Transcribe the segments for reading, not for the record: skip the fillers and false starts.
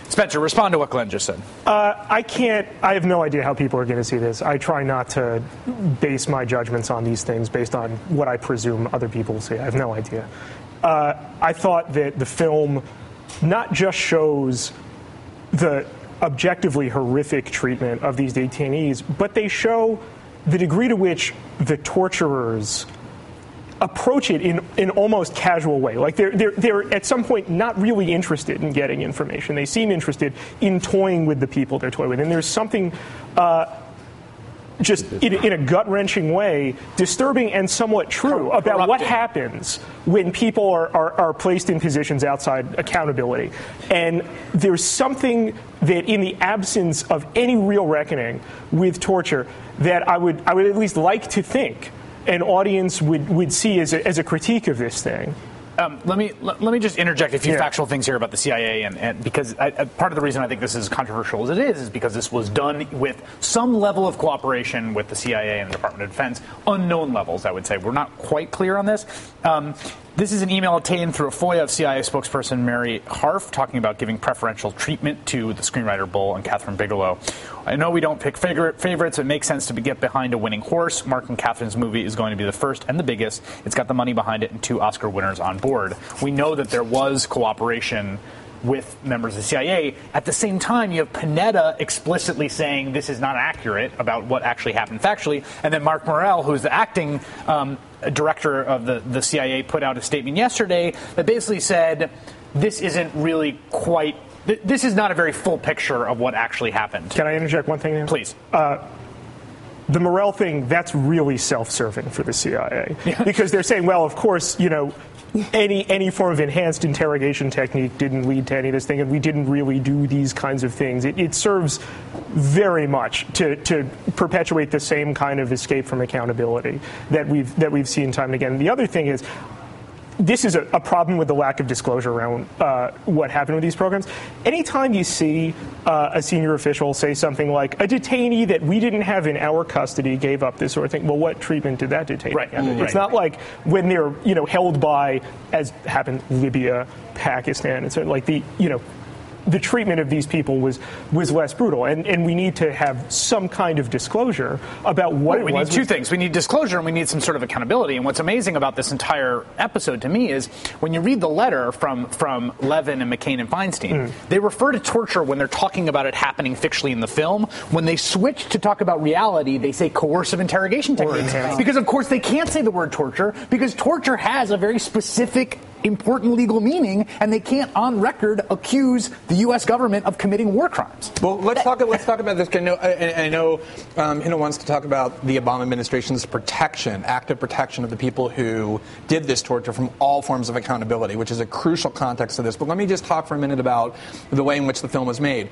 Spencer, respond to what Glenn just said. I have no idea how people are going to see this. I try not to base my judgments on these things based on what I presume other people will see. I have no idea. I thought that the film not just shows the objectively horrific treatment of these detainees, but they show the degree to which the torturers approach it in almost casual way. Like they're at some point not really interested in getting information. They seem interested in toying with the people they're toying with. And there's something just in a gut-wrenching way disturbing and somewhat true about what happens when people are placed in positions outside accountability. And there's something that in the absence of any real reckoning with torture that I would at least like to think an audience would see as a critique of this thing. Let me just interject a few factual things here about the CIA, and because part of the reason I think this is controversial as it is because this was done with some level of cooperation with the CIA and the Department of Defense, unknown levels, I would say. We're not quite clear on this. This is an email obtained through a FOIA of CIA spokesperson Mary Harf talking about giving preferential treatment to the screenwriter Bull and Catherine Bigelow. I know we don't pick favorites. It makes sense to get behind a winning horse. Mark and Catherine's movie is going to be the first and the biggest. It's got the money behind it and 2 Oscar winners on board. We know that there was cooperation with members of the CIA. At the same time, you have Panetta explicitly saying this is not accurate about what actually happened factually. And then Mark Morrell, who's the acting director of the CIA, put out a statement yesterday that basically said this isn't really quite... This is not a very full picture of what actually happened. Can I interject one thing here? Please. The Morrell thing, that's really self-serving for the CIA. Because they're saying, well, of course, any form of enhanced interrogation technique didn't lead to any of this thing, and we didn't really do these kinds of things. It serves very much to perpetuate the same kind of escape from accountability that we've seen time and again. And the other thing is, this is a problem with the lack of disclosure around what happened with these programs. Anytime you see a senior official say something like, a detainee that we didn't have in our custody gave up this sort of thing, well, what treatment did that detainee get? It's not like when they're held by, as happened, Libya, Pakistan, and so like the treatment of these people was less brutal, and we need to have some kind of disclosure about what it was. We need 2 things. We need disclosure and we need some sort of accountability. And what's amazing about this entire episode to me is when you read the letter from Levin and McCain and Feinstein, they refer to torture when they're talking about it happening fictionally in the film. When they switch to talk about reality, they say coercive interrogation techniques. Because, of course, they can't say the word torture because torture has a very specific important legal meaning, and they can't on record accuse the U.S. government of committing war crimes. Well, let's talk about this. I know Hina wants to talk about the Obama administration's active protection of the people who did this torture from all forms of accountability, which is a crucial context to this. But let me just talk for a minute about the way in which the film was made.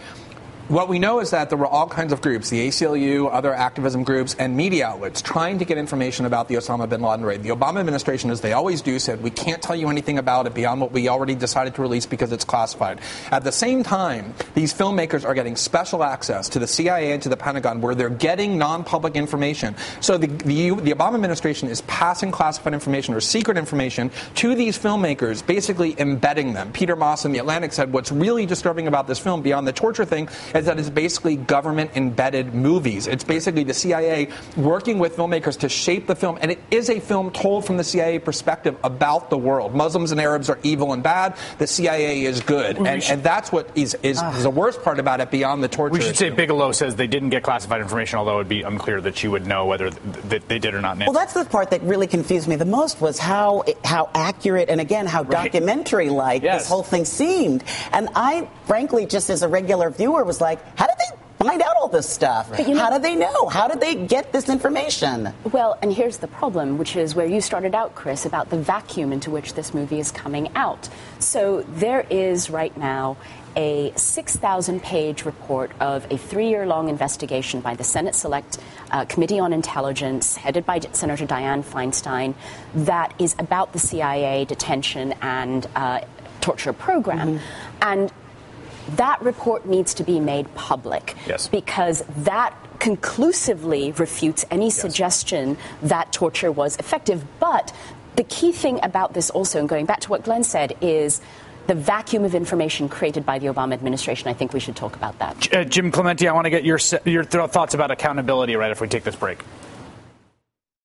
What we know is that there were all kinds of groups, the ACLU, other activism groups, and media outlets trying to get information about the Osama bin Laden raid. The Obama administration, as they always do, said, we can't tell you anything about it beyond what we already decided to release because it's classified. At the same time, these filmmakers are getting special access to the CIA and to the Pentagon where they're getting non-public information. So the Obama administration is passing classified information or secret information to these filmmakers, basically embedding them. Peter Moss in The Atlantic said what's really disturbing about this film, beyond the torture thing, is that it's basically government-embedded movies. It's basically the CIA working with filmmakers to shape the film, and it is a film told from the CIA perspective about the world. Muslims and Arabs are evil and bad. The CIA is good, and that's what is the worst part about it beyond the torture. We should say Bigelow says they didn't get classified information, although it would be unclear that she would know whether they did or not. Well, that's the part that really confused me the most was how accurate and, again, how documentary-like this whole thing seemed. And I, frankly, just as a regular viewer, was like, how did they find out all this stuff? Right. How did they know? How did they get this information? Well, and here's the problem, which is where you started out, Chris, about the vacuum into which this movie is coming out. So there is right now a 6,000-page report of a 3-year-long investigation by the Senate Select Committee on Intelligence, headed by Senator Dianne Feinstein, that is about the CIA detention and torture program. And that report needs to be made public because that conclusively refutes any suggestion that torture was effective. But the key thing about this also, and going back to what Glenn said, is the vacuum of information created by the Obama administration. I think we should talk about that. Jim Clemente, I want to get your thoughts about accountability right if we take this break.